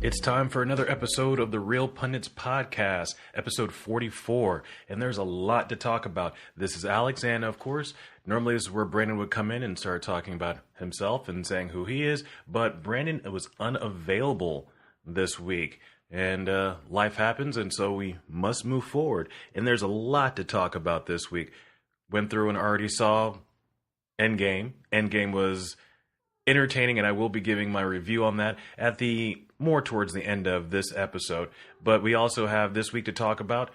It's time for another episode of the Real Pundits podcast, episode 44, and there's a lot to talk about. This is Alex, and of course, normally this is where Brandon would come in and start talking about himself and saying who he is, but Brandon was unavailable this week, and life happens, and so we must move forward, and there's a lot to talk about this week. Went through and already saw Endgame. Endgame was entertaining, and I will be giving my review on that at the more towards the end of this episode. But we also have this week to talk about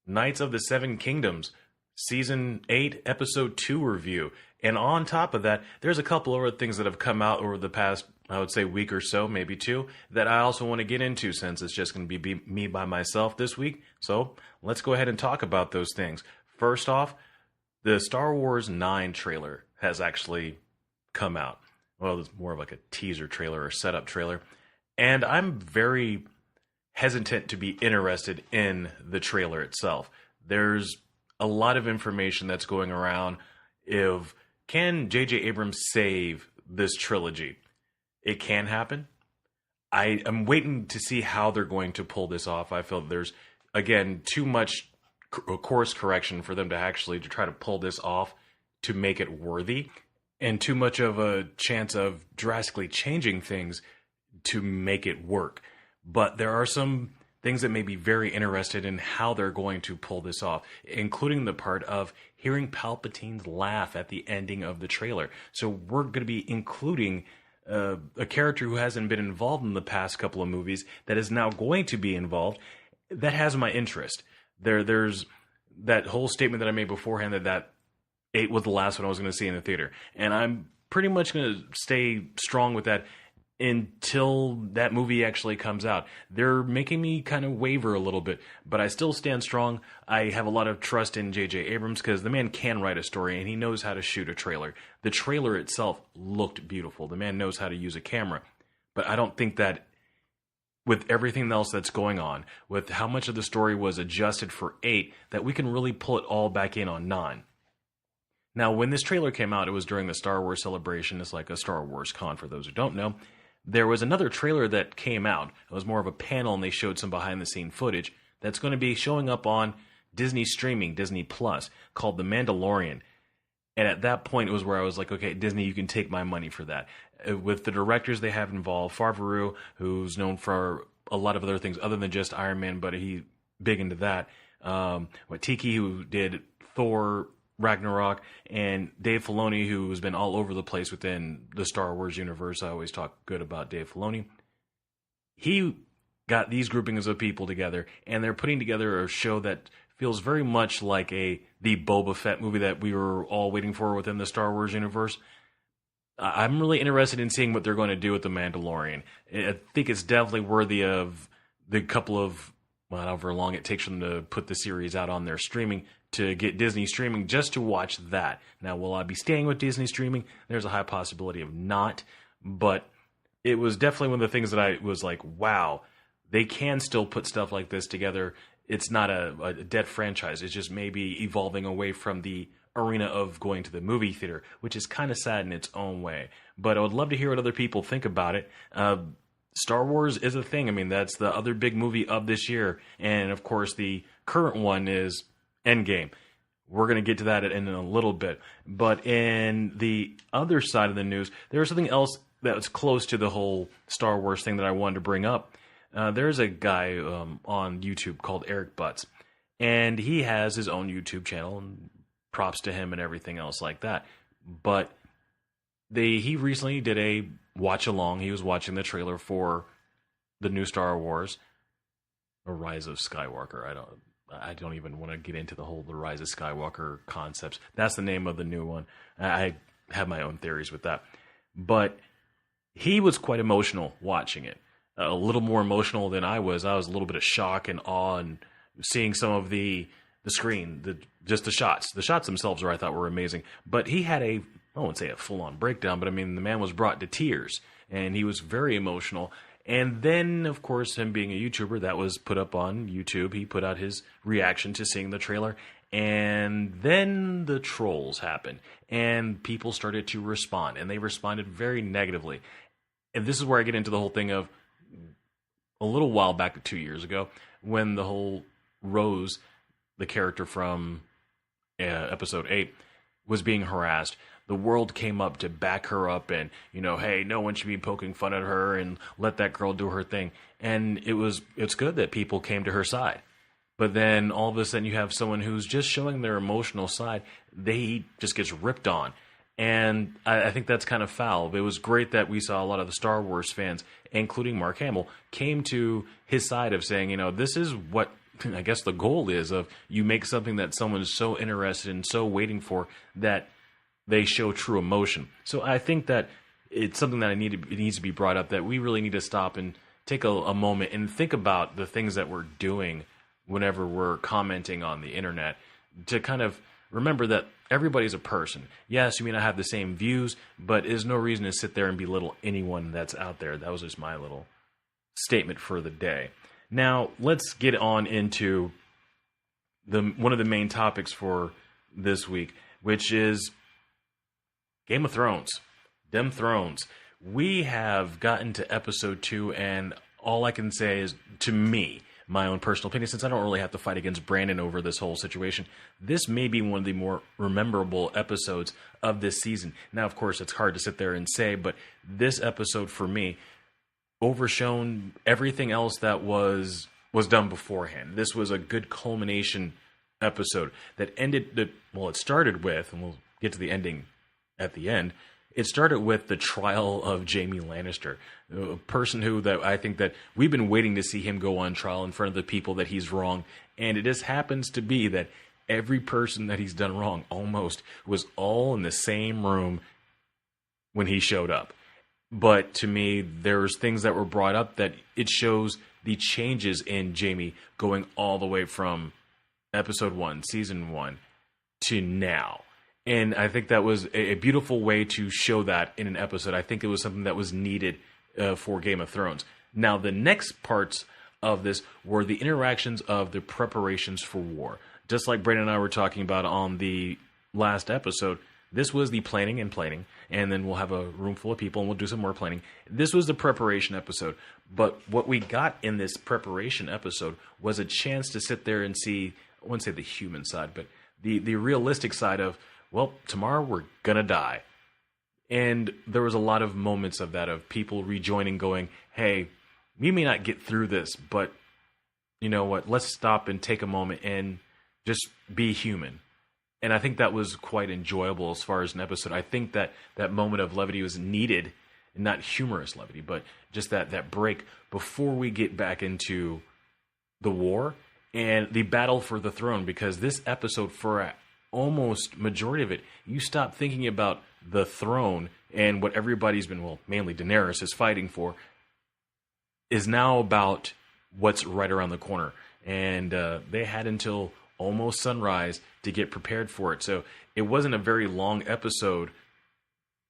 Knights of the Seven Kingdoms, Season 8, Episode 2 review. And on top of that, there's a couple other things that have come out over the past, I would say, week or so, maybe two, that I also want to get into since it's just going to be me by myself this week. So let's go ahead and talk about those things. First off, the Star Wars 9 trailer has actually come out. Well, it's more of like a teaser trailer or setup trailer. And I'm very hesitant to be interested in the trailer itself. There's a lot of information that's going around of, can J.J. Abrams save this trilogy? It can happen. I am waiting to see how they're going to pull this off. I feel there's, again, too much course correction for them to actually try to pull this off to make it worthy, and too much of a chance of drastically changing things to make it work. But there are some things that may be very interested in how they're going to pull this off, including the part of hearing Palpatine's laugh at the ending of the trailer. So we're going to be including a character who hasn't been involved in the past couple of movies that is now going to be involved. That has my interest. There's that whole statement that I made beforehand that 8 was the last one I was going to see in the theater. And I'm pretty much going to stay strong with that until that movie actually comes out. They're making me kind of waver a little bit, but I still stand strong. I have a lot of trust in J.J. Abrams because the man can write a story and he knows how to shoot a trailer. The trailer itself looked beautiful. The man knows how to use a camera. But I don't think that with everything else that's going on, with how much of the story was adjusted for 8, that we can really pull it all back in on 9. Now, when this trailer came out, it was during the Star Wars celebration. It's like a Star Wars con, for those who don't know. There was another trailer that came out. It was more of a panel, and they showed some behind-the-scene footage that's going to be showing up on Disney streaming, Disney Plus, called The Mandalorian. And at that point, it was where I was like, okay, Disney, you can take my money for that. With the directors they have involved, Favreau, who's known for a lot of other things other than just Iron Man, but he's big into that. Tiki, who did Thor Ragnarok, and Dave Filoni, who has been all over the place within the Star Wars universe. I always talk good about Dave Filoni. He got these groupings of people together, and they're putting together a show that feels very much like the Boba Fett movie that we were all waiting for within the Star Wars universe. I'm really interested in seeing what they're going to do with The Mandalorian. I think it's definitely worthy of the couple of, however long it takes them to put the series out on their streaming, to get Disney streaming just to watch that. Now, will I be staying with Disney streaming? There's a high possibility of not, but it was definitely one of the things that I was like, wow, they can still put stuff like this together. It's not a dead franchise. It's just maybe evolving away from the arena of going to the movie theater, which is kind of sad in its own way. But I would love to hear what other people think about it. Star Wars is a thing. I mean, that's the other big movie of this year. And, of course, the current one is Endgame. We're going to get to that in a little bit. But in the other side of the news, there's something else that's close to the whole Star Wars thing that I wanted to bring up. There's a guy on YouTube called Eric Butts, and he has his own YouTube channel, and props to him and everything else like that. But he recently did a watch-along. He was watching the trailer for the new Star Wars, or Rise of Skywalker. I don't even want to get into the Rise of Skywalker concepts. That's the name of the new one. I have my own theories with that. But he was quite emotional watching it. A little more emotional than I was. I was a little bit of shock and awe and seeing some of the screen, just the shots. The shots themselves I thought were amazing. But he had I won't say a full-on breakdown, but I mean, the man was brought to tears. And he was very emotional. And then, of course, him being a YouTuber, that was put up on YouTube. He put out his reaction to seeing the trailer. And then the trolls happened. And people started to respond. And they responded very negatively. And this is where I get into the whole thing of, a little while back, 2 years ago, when the whole Rose, the character from episode 8, was being harassed. The world came up to back her up and, hey, no one should be poking fun at her and let that girl do her thing. And it's good that people came to her side. But then all of a sudden you have someone who's just showing their emotional side. They just gets ripped on. And I think that's kind of foul. It was great that we saw a lot of the Star Wars fans, including Mark Hamill, came to his side of saying, this is what I guess the goal is of you make something that someone is so interested in, so waiting for, that they show true emotion. So I think that it's something that it needs to be brought up, that we really need to stop and take a moment and think about the things that we're doing whenever we're commenting on the internet, to kind of remember that everybody's a person. Yes, you may not have the same views, but there's no reason to sit there and belittle anyone that's out there. That was just my little statement for the day. Now, let's get on into one of the main topics for this week, which is Game of Thrones. Dem Thrones. We have gotten to episode 2, and all I can say is, to me, my own personal opinion, since I don't really have to fight against Brandon over this whole situation, this may be one of the more memorable episodes of this season. Now, of course, it's hard to sit there and say, but this episode for me overshone everything else that was done beforehand. This was a good culmination episode that it started with, and we'll get to the ending at the end. It started with the trial of Jaime Lannister, a person that I think that we've been waiting to see him go on trial in front of the people that he's wronged. And it just happens to be that every person that he's done wrong almost was all in the same room when he showed up. But to me, there's things that were brought up that it shows the changes in Jaime going all the way from episode 1, season 1 to now. And I think that was a beautiful way to show that in an episode. I think it was something that was needed for Game of Thrones. Now, the next parts of this were the interactions of the preparations for war. Just like Brandon and I were talking about on the last episode, this was the planning, and then we'll have a room full of people and we'll do some more planning. This was the preparation episode. But what we got in this preparation episode was a chance to sit there and see, I wouldn't say the human side, but the realistic side of, well, tomorrow we're going to die. And there was a lot of moments of that, of people rejoining, going, hey, we may not get through this, but you know what? Let's stop and take a moment and just be human. And I think that was quite enjoyable as far as an episode. I think that moment of levity was needed, and not humorous levity, but just that break before we get back into the war and the battle for the throne. Because this episode, for almost majority of it, you stop thinking about the throne and what everybody's been, well, mainly Daenerys is fighting for, is now about what's right around the corner. And they had until almost sunrise to get prepared for it. So it wasn't a very long episode.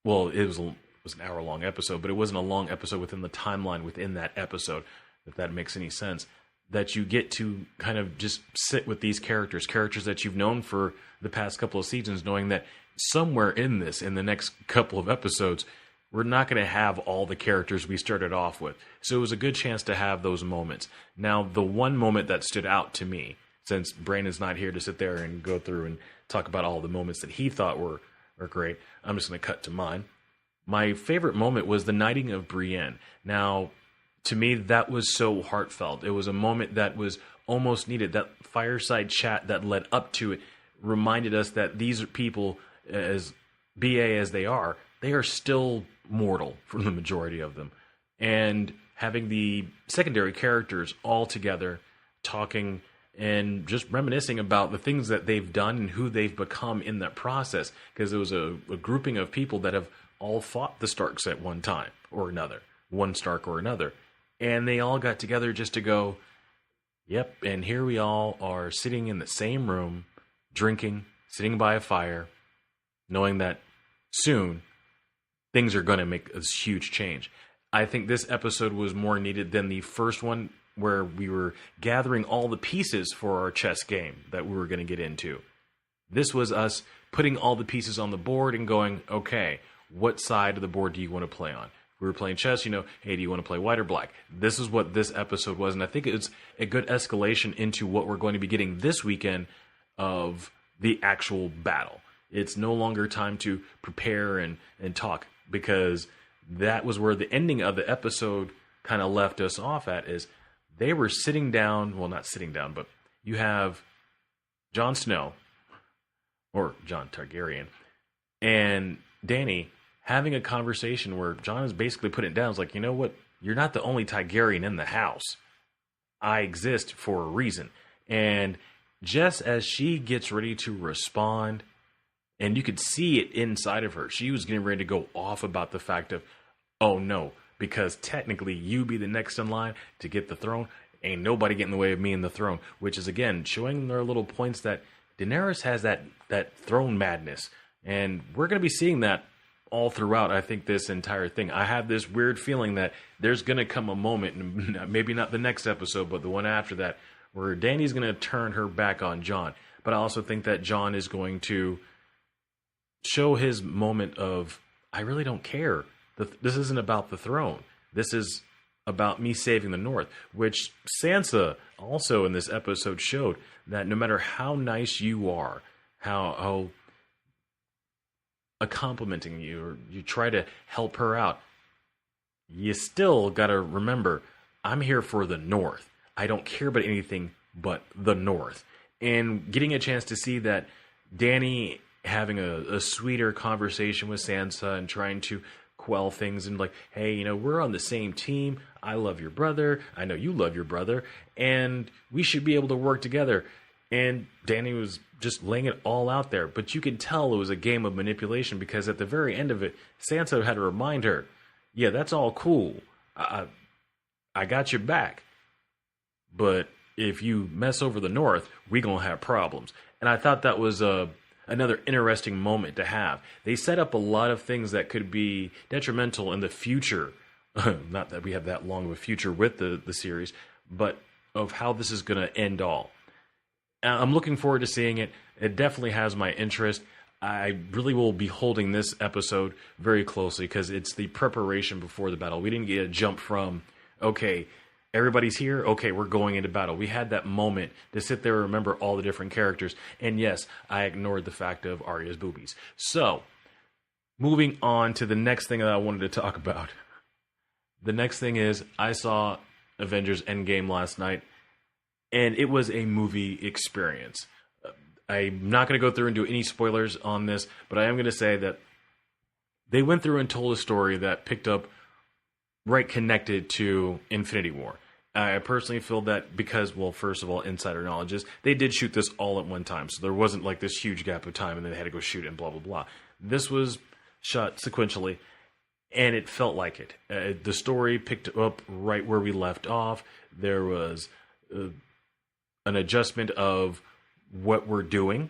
Well, it was an hour-long episode, but it wasn't a long episode within the timeline within that episode, if that makes any sense. That you get to kind of just sit with these characters that you've known for the past couple of seasons, knowing that somewhere in the next couple of episodes, we're not going to have all the characters we started off with. So it was a good chance to have those moments. Now, the one moment that stood out to me, since Brandon's not here to sit there and go through and talk about all the moments that he thought were great, I'm just going to cut to mine. My favorite moment was the knighting of Brienne. Now, to me, that was so heartfelt. It was a moment that was almost needed. That fireside chat that led up to it reminded us that these people, as BA as they are still mortal for the majority of them. And having the secondary characters all together talking and just reminiscing about the things that they've done and who they've become in that process. Because it was a grouping of people that have all fought the Starks at one time or another, one Stark or another. And they all got together just to go, yep, and here we all are sitting in the same room, drinking, sitting by a fire, knowing that soon things are going to make a huge change. I think this episode was more needed than the first one, where we were gathering all the pieces for our chess game that we were going to get into. This was us putting all the pieces on the board and going, okay, what side of the board do you want to play on? we were playing chess, hey, do you want to play white or black? This is what this episode was, and I think it's a good escalation into what we're going to be getting this weekend of the actual battle. It's no longer time to prepare and talk, because that was where the ending of the episode kind of left us off at, is they were sitting down, well, not sitting down, but you have Jon Snow, or Jon Targaryen, and Dany having a conversation where Jon is basically putting it down. It's like, you know what? You're not the only Targaryen in the house. I exist for a reason. And just as she gets ready to respond, and you could see it inside of her, she was getting ready to go off about the fact of, oh no, because technically you be the next in line to get the throne. Ain't nobody getting in the way of me and the throne. Which is, again, showing their little points that Daenerys has that throne madness. And we're going to be seeing that all throughout, I think, this entire thing. I have this weird feeling that there's going to come a moment, maybe not the next episode, but the one after that, where Dany's going to turn her back on Jon. But I also think that Jon is going to show his moment of, I really don't care. This isn't about the throne. This is about me saving the North, which Sansa also in this episode showed that no matter how nice you are, how complimenting you, or you try to help her out, you still got to remember, I'm here for the North. I don't care about anything but the North. And getting a chance to see that Dany having a sweeter conversation with Sansa and trying to quell things and like, hey, we're on the same team. I love your brother. I know you love your brother. And we should be able to work together. And Dany was just laying it all out there. But you could tell it was a game of manipulation, because at the very end of it, Sansa had to remind her, yeah, that's all cool. I got your back. But if you mess over the North, we going to have problems. And I thought that was another interesting moment to have. They set up a lot of things that could be detrimental in the future. Not that we have that long of a future with the series, but of how this is going to end all. I'm looking forward to seeing it. It definitely has my interest. I really will be holding this episode very closely, because it's the preparation before the battle. We didn't get a jump from, okay, everybody's here, okay, we're going into battle. We had that moment to sit there and remember all the different characters. And yes, I ignored the fact of Arya's boobies. So, moving on to the next thing that I wanted to talk about. The next thing is, I saw Avengers Endgame last night, and it was a movie experience. I'm not going to go through and do any spoilers on this, but I am going to say that they went through and told a story that picked up right connected to Infinity War. I personally feel that because, well, first of all, insider knowledge is they did shoot this all at one time, so there wasn't like this huge gap of time and then they had to go shoot it and blah, blah, blah. This was shot sequentially, and it felt like it. The story picked up right where we left off. There was an adjustment of what we're doing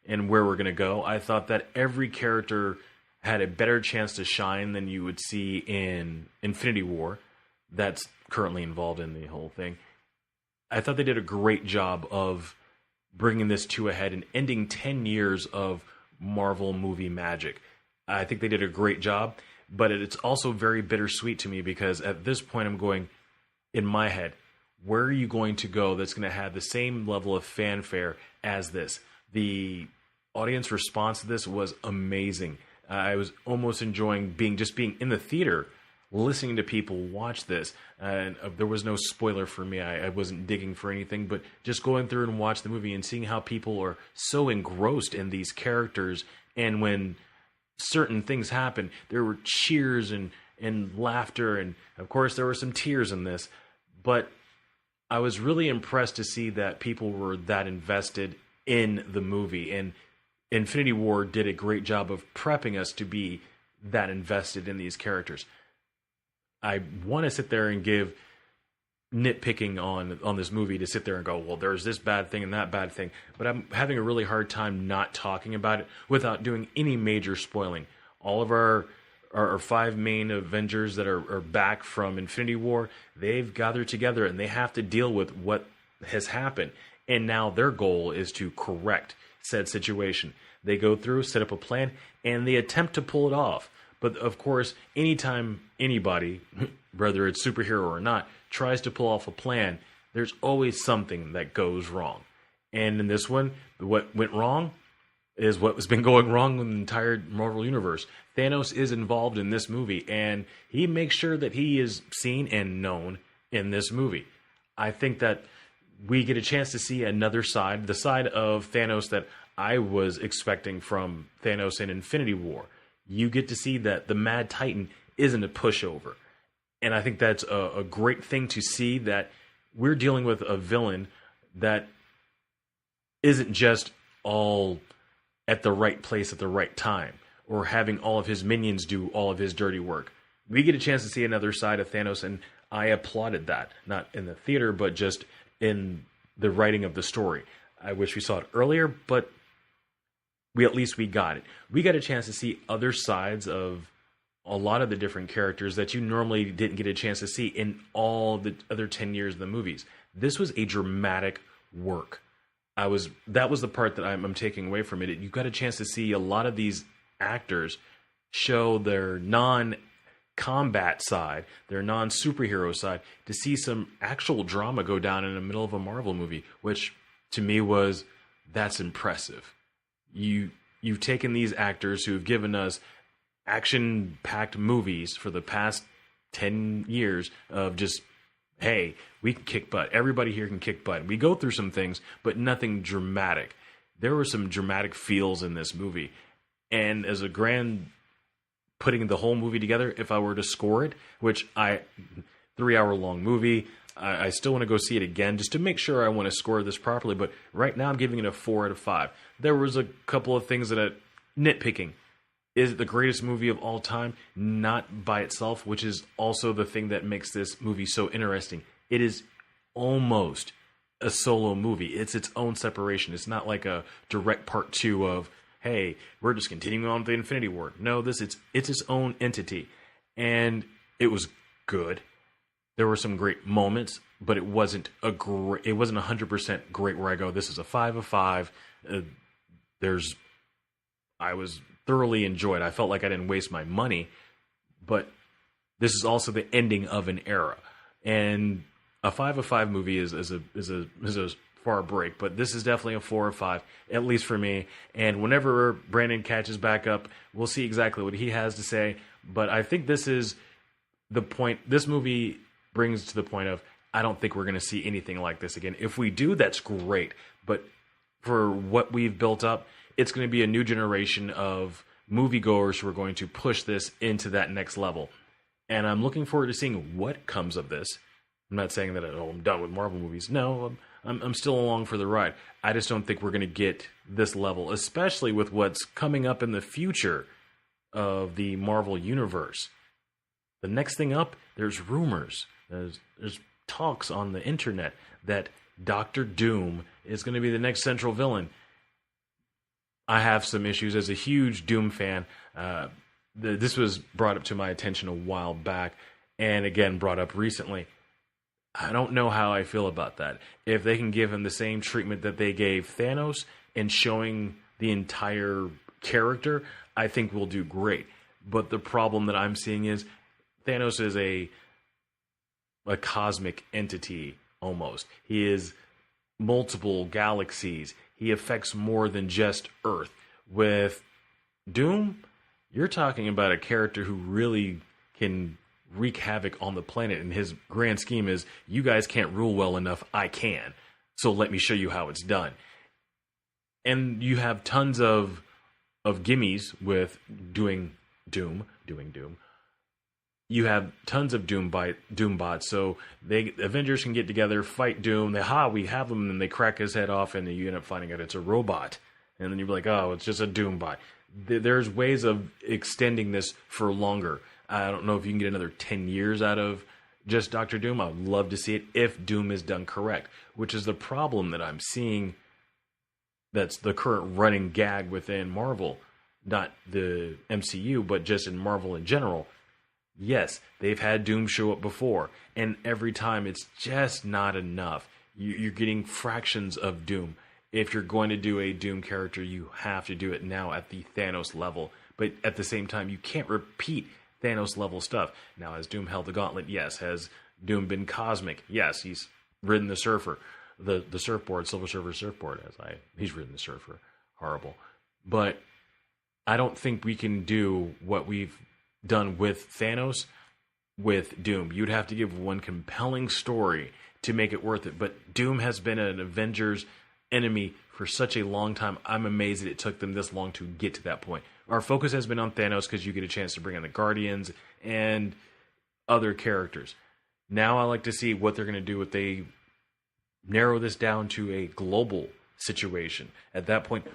and where we're going to go. I thought that every character had a better chance to shine than you would see in Infinity War. That's currently involved in the whole thing. I thought they did a great job of bringing this to a head and ending 10 years of Marvel movie magic. I think they did a great job, but it's also very bittersweet to me, because at this point I'm going, in my head, where are you going to go that's going to have the same level of fanfare as this? The audience response to this was amazing. I was almost enjoying being in the theater, listening to people watch this. And there was no spoiler for me. I wasn't digging for anything, but just going through and watch the movie and seeing how people are so engrossed in these characters. And when certain things happen, there were cheers and laughter. And of course, there were some tears in this. But I was really impressed to see that people were that invested in the movie. And Infinity War did a great job of prepping us to be that invested in these characters. I want to sit there and give nitpicking on this movie, to sit there and go, well, there's this bad thing and that bad thing. But I'm having a really hard time not talking about it without doing any major spoiling. All of our 5 main Avengers that are back from Infinity War, they've gathered together and they have to deal with what has happened. And now their goal is to correct said situation. They go through, set up a plan, and they attempt to pull it off. But of course, anytime anybody, whether it's superhero or not, tries to pull off a plan, there's always something that goes wrong. And in this one, what went wrong is what has been going wrong in the entire Marvel Universe. Thanos is involved in this movie, and he makes sure that he is seen and known in this movie. I think that we get a chance to see another side, the side of Thanos that I was expecting from Thanos in Infinity War. You get to see that the Mad Titan isn't a pushover. And I think that's a great thing to see, that we're dealing with a villain that isn't just all at the right place at the right time, or having all of his minions do all of his dirty work. We get a chance to see another side of Thanos, and I applauded that. Not in the theater, but just in the writing of the story. I wish we saw it earlier, but we got it. We got a chance to see other sides of a lot of the different characters that you normally didn't get a chance to see in all the other 10 years of the movies. This was a dramatic work. That was the part that I'm taking away from it. You got a chance to see a lot of these actors show their non-combat side, their non-superhero side, to see some actual drama go down in the middle of a Marvel movie, which to me that's impressive. You've taken these actors who have given us action-packed movies for the past 10 years of just, hey, we can kick butt. Everybody here can kick butt. We go through some things, but nothing dramatic. There were some dramatic feels in this movie. And as a grand putting the whole movie together, if I were to score it, 3-hour-long movie, I still want to go see it again just to make sure I want to score this properly. But right now I'm giving it a 4 out of 5. There was a couple of things that nitpicking. Is it the greatest movie of all time? Not by itself, which is also the thing that makes this movie so interesting. It is almost a solo movie. It's its own separation. It's not like a direct part 2 of, hey, we're just continuing on with the Infinity War. No, it's its own entity. And it was good. There were some great moments, but it wasn't 100% great where I go, this is a 5 of 5. I was thoroughly enjoyed. I felt like I didn't waste my money, but this is also the ending of an era. And a 5 of 5 movie is a far break, but this is definitely a 4 of 5, at least for me. And whenever Brandon catches back up, we'll see exactly what he has to say. But I think this is the point. This movie brings to the point of, I don't think we're going to see anything like this again. If we do, that's great. But for what we've built up, it's going to be a new generation of moviegoers who are going to push this into that next level. And I'm looking forward to seeing what comes of this. I'm not saying that, I'm done with Marvel movies. No, I'm still along for the ride. I just don't think we're going to get this level, especially with what's coming up in the future of the Marvel Universe. The next thing up, there's rumors. There's talks on the internet that Doctor Doom is going to be the next central villain. I have some issues as a huge Doom fan. This was brought up to my attention a while back, and again brought up recently. I don't know how I feel about that. If they can give him the same treatment that they gave Thanos and showing the entire character, I think we'll do great. But the problem that I'm seeing is Thanos is a cosmic entity almost. He is multiple galaxies. He affects more than just Earth. With Doom, you're talking about a character who really can wreak havoc on the planet, and his grand scheme is, you guys can't rule well enough, I can. So let me show you how it's done. And you have tons of gimmies with doing Doom. You have tons of Doom bots, so Avengers can get together, fight Doom, we have him, and then they crack his head off, and then you end up finding out it's a robot. And then you're like, oh, it's just a Doom bot. There's ways of extending this for longer. I don't know if you can get another 10 years out of just Doctor Doom. I'd love to see it if Doom is done correct, which is the problem that I'm seeing. That's the current running gag within Marvel, not the MCU, but just in Marvel in general. Yes, they've had Doom show up before, and every time it's just not enough. You're getting fractions of Doom. If you're going to do a Doom character, you have to do it now at the Thanos level. but at the same time, you can't repeat Thanos level stuff. Now, has Doom held the gauntlet? Yes. Has Doom been cosmic? Yes. He's ridden the surfer, the surfboard, Silver Surfer surfboard. He's ridden the surfer. Horrible. But I don't think we can do what we've done with Thanos with Doom. You'd have to give one compelling story to make it worth it. But Doom has been an Avengers enemy for such a long time. I'm amazed that it took them this long to get to that point. Our focus has been on Thanos because you get a chance to bring in the Guardians and other characters. Now I like to see what they're going to do if they narrow this down to a global situation. At that point,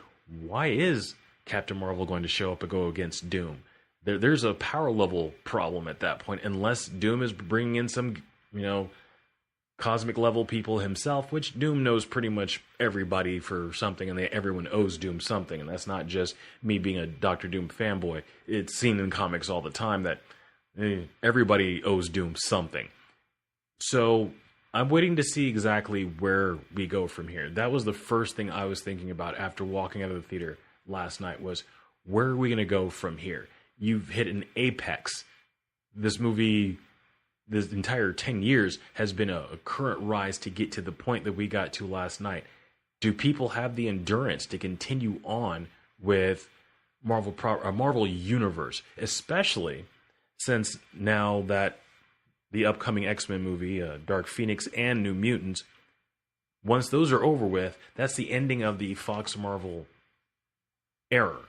why is Captain Marvel going to show up and go against Doom? There's a power level problem at that point, unless Doom is bringing in some, cosmic level people himself, which Doom knows pretty much everybody for something, and everyone owes Doom something, and that's not just me being a Doctor Doom fanboy. It's seen in comics all the time that everybody owes Doom something. So I'm waiting to see exactly where we go from here. That was the first thing I was thinking about after walking out of the theater last night was, where are we going to go from here? You've hit an apex. This movie, this entire 10 years, has been a current rise to get to the point that we got to last night. Do people have the endurance to continue on with Marvel Universe, especially since now that the upcoming X-Men movie, Dark Phoenix and New Mutants, once those are over with, that's the ending of the Fox Marvel era.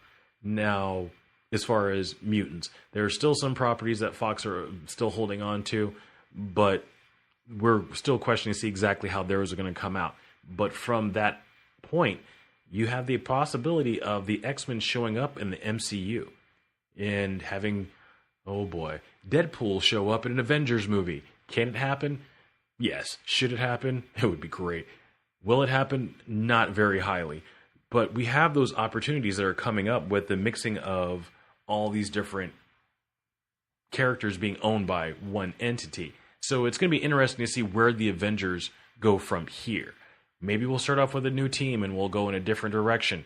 Now, as far as mutants, there are still some properties that Fox are still holding on to, but we're still questioning to see exactly how those are going to come out. But from that point, you have the possibility of the X-Men showing up in the MCU and having, oh boy, Deadpool show up in an Avengers movie. Can it happen? Yes. Should it happen? It would be great. Will it happen? Not very highly. But we have those opportunities that are coming up with the mixing of all these different characters being owned by one entity. So it's going to be interesting to see where the Avengers go from here. Maybe we'll start off with a new team and we'll go in a different direction.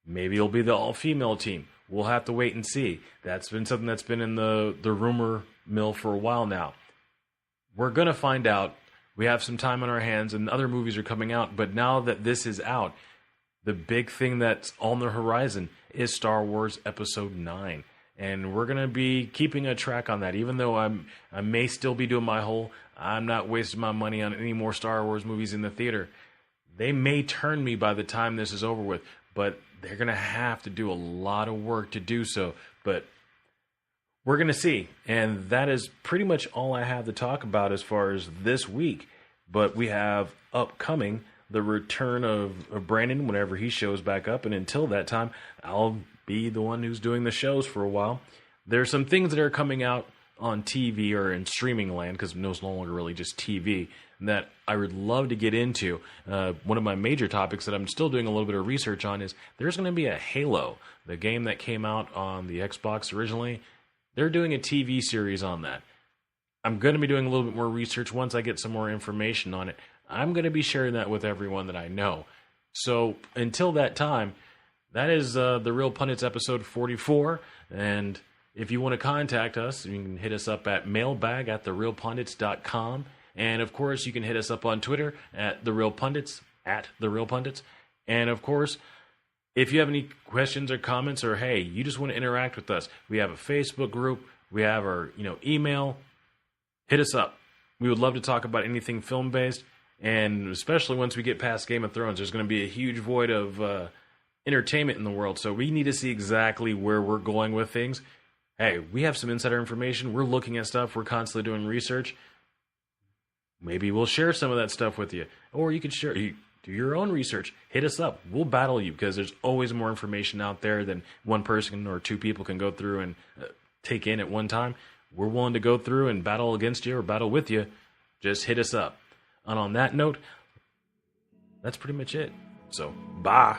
Maybe it'll be the all-female team. We'll have to wait and see. That's been something that's been in the rumor mill for a while now. We're going to find out. We have some time on our hands and other movies are coming out. But now that this is out, the big thing that's on the horizon is Star Wars Episode 9. And we're going to be keeping a track on that. Even though I may still be doing my whole, I'm not wasting my money on any more Star Wars movies in the theater. They may turn me by the time this is over with. But they're going to have to do a lot of work to do so. But we're going to see. And that is pretty much all I have to talk about as far as this week. But we have upcoming the return of Brandon whenever he shows back up. And until that time, I'll be the one who's doing the shows for a while. There's some things that are coming out on TV or in streaming land, because it's no longer really just TV, that I would love to get into. One of my major topics that I'm still doing a little bit of research on is there's going to be a Halo, the game that came out on the Xbox originally. They're doing a TV series on that. I'm going to be doing a little bit more research once I get some more information on it. I'm going to be sharing that with everyone that I know. So until that time, that is The Real Pundits episode 44. And if you want to contact us, you can hit us up at mailbag@therealpundits.com. And of course, you can hit us up on Twitter at The Real Pundits, And of course, if you have any questions or comments, or hey, you just want to interact with us, we have a Facebook group, we have our email. Hit us up. We would love to talk about anything film-based. And especially once we get past Game of Thrones, there's going to be a huge void of entertainment in the world. So we need to see exactly where we're going with things. Hey, we have some insider information. We're looking at stuff. We're constantly doing research. Maybe we'll share some of that stuff with you. Or you can do your own research. Hit us up. We'll battle you, because there's always more information out there than one person or two people can go through and take in at one time. We're willing to go through and battle against you or battle with you. Just hit us up. And on that note, that's pretty much it. So, bye.